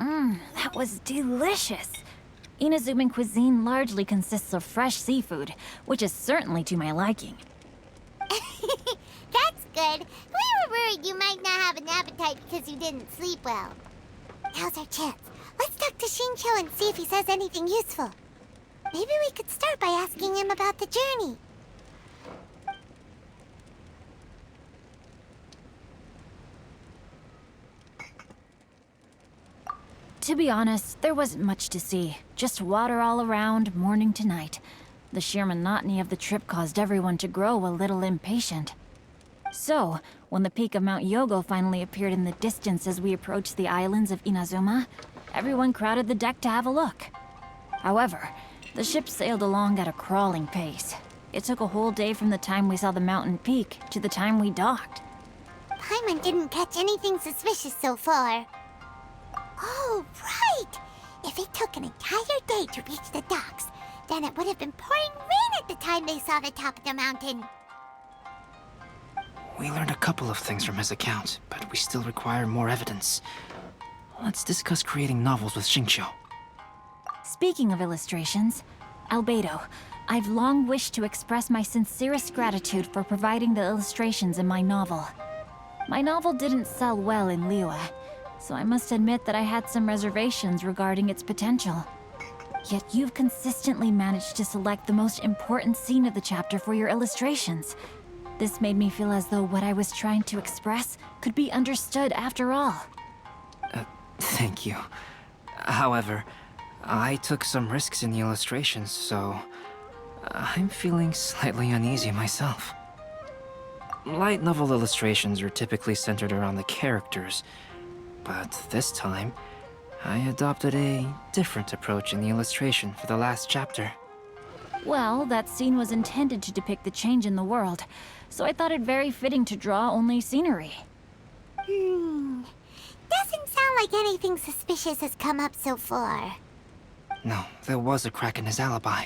That was delicious. Inazuman cuisine largely consists of fresh seafood, which is certainly to my liking. That's good. We were worried you might not have an appetite because you didn't sleep well. Now's our chance. Let's talk to Shincho and see if he says anything useful. Maybe we could start by asking him about the journey. To be honest, there wasn't much to see. Just water all around, morning to night. The sheer monotony of the trip caused everyone to grow a little impatient. So, when the peak of Mount Yogo finally appeared in the distance as we approached the islands of Inazuma, everyone crowded the deck to have a look. However, the ship sailed along at a crawling pace. It took a whole day from the time we saw the mountain peak to the time we docked. Paimon didn't catch anything suspicious so far. Oh, right! If it took an entire day to reach the docks, then it would have been pouring rain at the time they saw the top of the mountain. We learned a couple of things from his account, but we still require more evidence. Let's discuss creating novels with Xingqiu. Speaking of illustrations, Albedo, I've long wished to express my sincerest gratitude for providing the illustrations in my novel. My novel didn't sell well in Liyue, so I must admit that I had some reservations regarding its potential. Yet you've consistently managed to select the most important scene of the chapter for your illustrations. This made me feel as though what I was trying to express could be understood after all. Thank you. However, I took some risks in the illustrations, so I'm feeling slightly uneasy myself. Light novel illustrations are typically centered around the characters, but this time, I adopted a different approach in the illustration for the last chapter. Well, that scene was intended to depict the change in the world, so I thought it very fitting to draw only scenery. Doesn't sound like anything suspicious has come up so far. No, there was a crack in his alibi.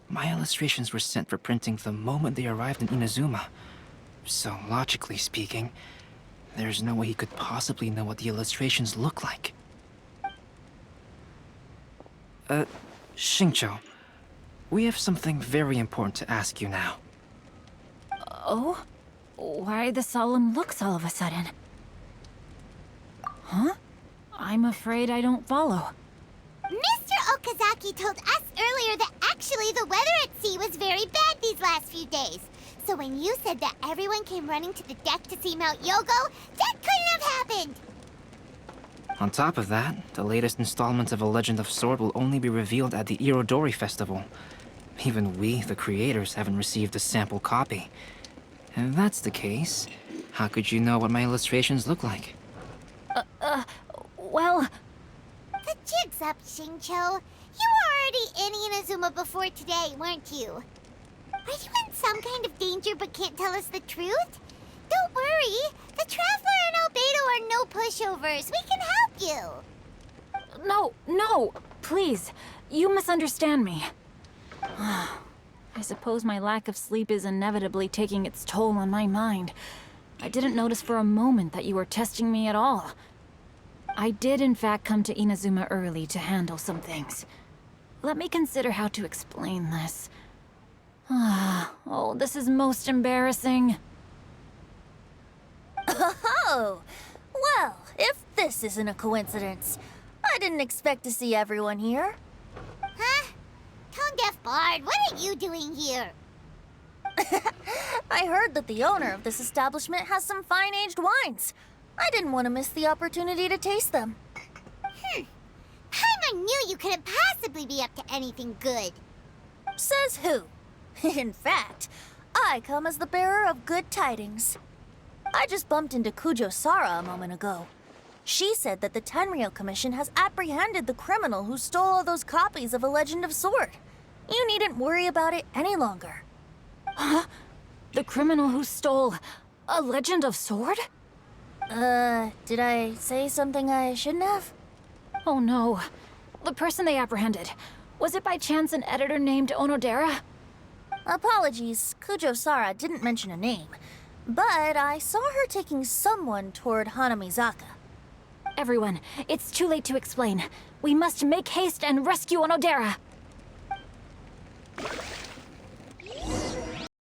My illustrations were sent for printing the moment they arrived in Inazuma. So, logically speaking, there's no way he could possibly know what the illustrations look like. Xingqiu, we have something very important to ask you now. Oh? Why the solemn looks all of a sudden? Huh? I'm afraid I don't follow. Mr. Okazaki told us earlier that actually the weather at sea was very bad these last few days. So when you said that everyone came running to the deck to see Mount Yogo, that couldn't have happened! On top of that, the latest installment of A Legend of Sword will only be revealed at the Irodori Festival. Even we, the creators, haven't received a sample copy. If that's the case, how could you know what my illustrations look like? Well... The jig's up, Xingqiu. You were already in Inazuma before today, weren't you? Are you in some kind of danger but can't tell us the truth? Don't worry. The Traveler and Albedo are no pushovers. We can help you. No, please. You misunderstand me. I suppose my lack of sleep is inevitably taking its toll on my mind. I didn't notice for a moment that you were testing me at all. I did in fact come to Inazuma early to handle some things. Let me consider how to explain this. Oh, this is most embarrassing. Oh, well, if this isn't a coincidence, I didn't expect to see everyone here. Huh? Tone-deaf bard, what are you doing here? I heard that the owner of this establishment has some fine-aged wines. I didn't want to miss the opportunity to taste them. Paimon knew you couldn't possibly be up to anything good. Says who? In fact, I come as the bearer of good tidings. I just bumped into Kujo Sara a moment ago. She said that the Tenryou Commission has apprehended the criminal who stole all those copies of A Legend of Sword. You needn't worry about it any longer. Huh? The criminal who stole A Legend of Sword? Did I say something I shouldn't have? Oh no. The person they apprehended. Was it by chance an editor named Onodera? Apologies, Kujo Sara didn't mention a name. But I saw her taking someone toward Hanamizaka. Everyone, it's too late to explain. We must make haste and rescue Onodera.